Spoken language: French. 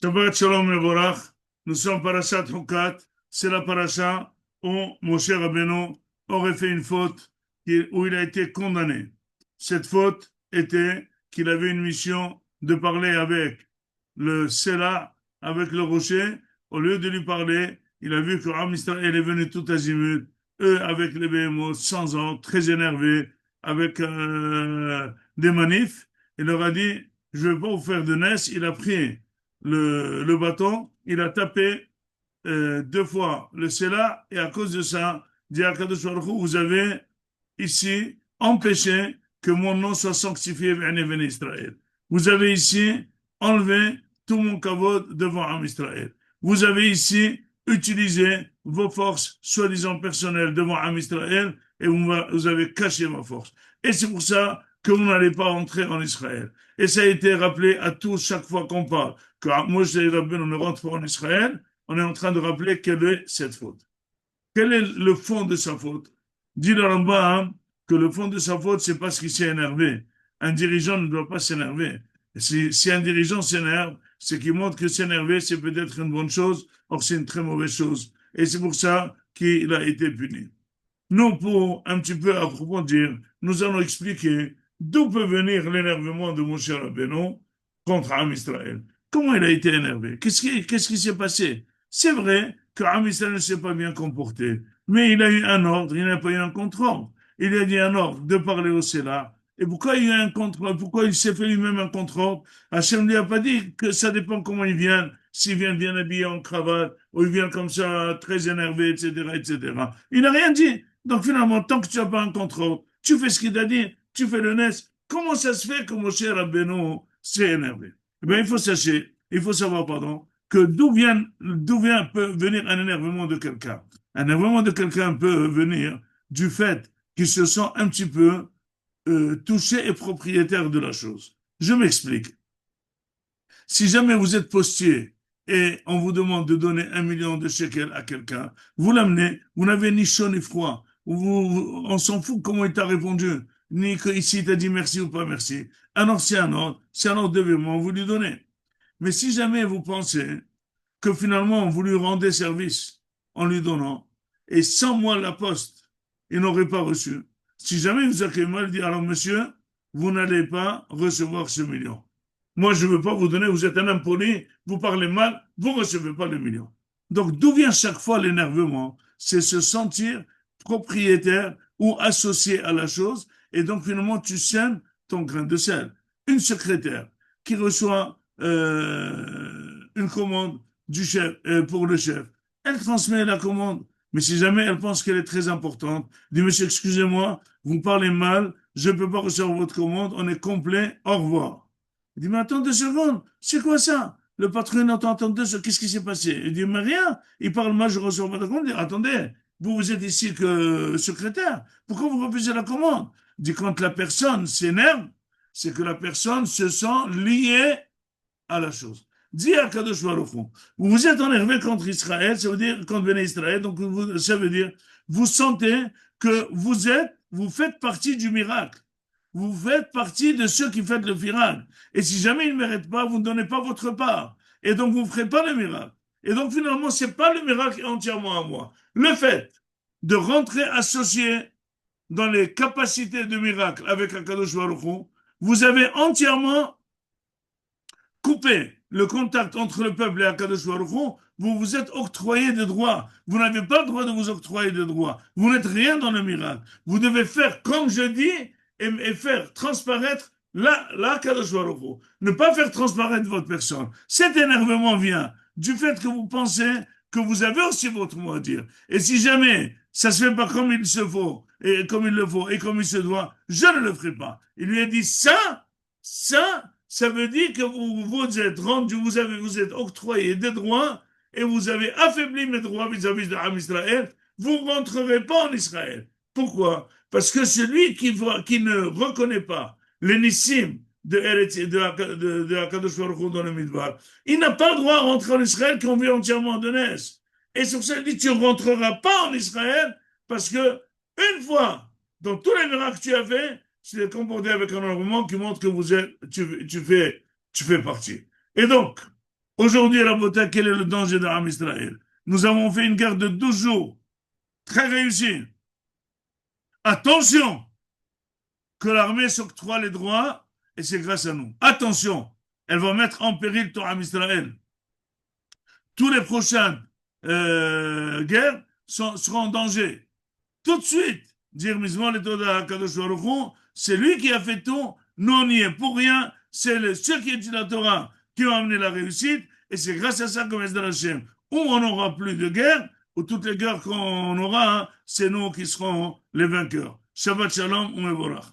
Shabbat Shalom Mevorach. Nous sommes parashat Hukat. C'est la parasha où Moshe Rabbeinu aurait fait une faute où il a été condamné. Cette faute était qu'il avait une mission de parler avec le Sela, avec le rocher. Au lieu de lui parler, il a vu que Am Israël est venu tout azimut, eux avec les BMO, sans ordre, très énervés, avec des manifs. Il leur a dit, je ne vais pas vous faire de nes. Il a pris le bâton, il a tapé deux fois le Sela, et à cause de ça, dit Akadosh Baruch Hu, vous avez ici empêché que mon nom soit sanctifié vers Israël. Vous avez ici enlevé tout mon kavod devant Am Israël. Vous avez ici utilisé vos forces soi-disant personnelles devant Am Israël et vous avez caché ma force. Et c'est pour ça que vous n'allez pas entrer en Israël. Et ça a été rappelé à tous chaque fois qu'on parle que Moshe Rabbeinu ne rentre pas en Israël. On est en train de rappeler quelle est cette faute. Quel est le fond de sa faute? Dit le Rambam que le fond de sa faute, c'est parce qu'il s'est énervé. Un dirigeant ne doit pas s'énerver. Si un dirigeant s'énerve, c'est qu'il montre que s'énerver, c'est peut-être une bonne chose, or c'est une très mauvaise chose. Et c'est pour ça qu'il a été puni. Nous, pour un petit peu approfondir, nous allons expliquer d'où peut venir l'énervement de Moshe Rabbeinu contre Am Israël. Comment il a été énervé? Qu'est-ce qui s'est passé? C'est vrai que Am Israël ne s'est pas bien comporté, mais il a eu un ordre, il n'a pas eu un contre-ordre. Il a dit un ordre de parler au Sénat. Et pourquoi il y a un contre-ordre? Pourquoi il s'est fait lui-même un contre-ordre? Hachem ne lui a pas dit que ça dépend comment il vient. S'il vient bien habillé en cravate, ou il vient comme ça, très énervé, etc., etc. Il n'a rien dit. Donc finalement, tant que tu n'as pas un contrôle, tu fais ce qu'il t'a dit, tu fais le NES. Comment ça se fait que Moshe Rabbeinu s'est énervé? Eh bien, il faut savoir, pardon, que peut venir un énervement de quelqu'un. Un énervement de quelqu'un peut venir du fait qu'il se sent un petit peu touché et propriétaire de la chose. Je m'explique. Si jamais vous êtes postier et on vous demande de donner 1 million de shekels à quelqu'un, vous l'amenez, vous n'avez ni chaud ni froid. On s'en fout comment il t'a répondu, ni que ici il t'a dit merci ou pas merci. Alors c'est un ordre de virement, vous lui donnez. Mais si jamais vous pensez que finalement vous lui rendez service en lui donnant, et sans moi la poste, il n'aurait pas reçu. Si jamais vous accueillez mal, dit alors monsieur, vous n'allez pas recevoir ce million. Moi, je ne veux pas vous donner, vous êtes un impoli, vous parlez mal, vous ne recevez pas le million. Donc, d'où vient chaque fois l'énervement? C'est se sentir propriétaire ou associé à la chose, et donc finalement, tu sèmes ton grain de sel. Une secrétaire qui reçoit une commande du chef, pour le chef, elle transmet la commande. Mais si jamais elle pense qu'elle est très importante, dit monsieur, excusez-moi, vous me parlez mal, je ne peux pas recevoir votre commande, on est complet, au revoir. Il dit, mais attends 2 secondes, c'est quoi ça? Le patron entend 2 secondes, qu'est-ce qui s'est passé? Il dit, mais rien, il parle mal, je reçois pas de commande. Il dit, attendez, vous êtes ici que secrétaire, pourquoi vous refusez la commande? Il dit, quand la personne s'énerve, c'est que la personne se sent liée à la chose. Dit à Kadosh Baruch Hu, vous êtes énervé contre Israël, ça veut dire contre Béné Israël, donc ça veut dire, vous sentez que vous faites partie du miracle. Vous faites partie de ceux qui font le miracle. Et si jamais ils ne méritent pas, vous ne donnez pas votre part. Et donc, vous ne ferez pas le miracle. Et donc, finalement, ce n'est pas le miracle entièrement à moi. Le fait de rentrer associé dans les capacités de miracle avec Akadosh Baruch Hu, vous avez entièrement coupé le contact entre le peuple et Akadosh Baruch Hu, vous vous êtes octroyé des droits. Vous n'avez pas le droit de vous octroyer des droits. Vous n'êtes rien dans le miracle. Vous devez faire comme je dis et faire transparaître la Kadosh Baruch Hu. Ne pas faire transparaître votre personne. Cet énervement vient du fait que vous pensez que vous avez aussi votre mot à dire. Et si jamais ça se fait pas comme il se faut, et comme il le faut, et comme il se doit, je ne le ferai pas. Il lui a dit ça veut dire que vous êtes rendu, vous êtes octroyé des droits et vous avez affaibli mes droits vis-à-vis de l'Am Israël. Vous ne rentrerez pas en Israël. Pourquoi? Parce que celui qui ne reconnaît pas l'énissime de Akadosh Baruch Hu dans le Midbar, il n'a pas le droit à rentrer en Israël qu'on vit entièrement de Nes. Et sur ça, il dit, tu ne rentreras pas en Israël parce que une fois, dans tous les miracles que tu as fait, tu t'es comporté avec un argument qui montre que tu fais partie. Et donc, Aujourd'hui, Rabota, quel est le danger de l'Am Israël? Nous avons fait une guerre de 12 jours, très réussie. Attention, que l'armée s'octroie les droits, et c'est grâce à nous. Attention, elle va mettre en péril ton Am Israël. Tous les prochaines guerres seront en danger. Tout de suite, dire Mizmor et Toda Kadosh Baruch Hu, c'est lui qui a fait tout, nous on n'y est pour rien, c'est ceux qui étudient la Torah qui ont amené la réussite, et c'est grâce à ça qu'on est dans Hashem. Où on n'aura plus de guerre, ou toutes les guerres qu'on aura, hein, c'est nous qui serons les vainqueurs. Shabbat Shalom, Umevorach.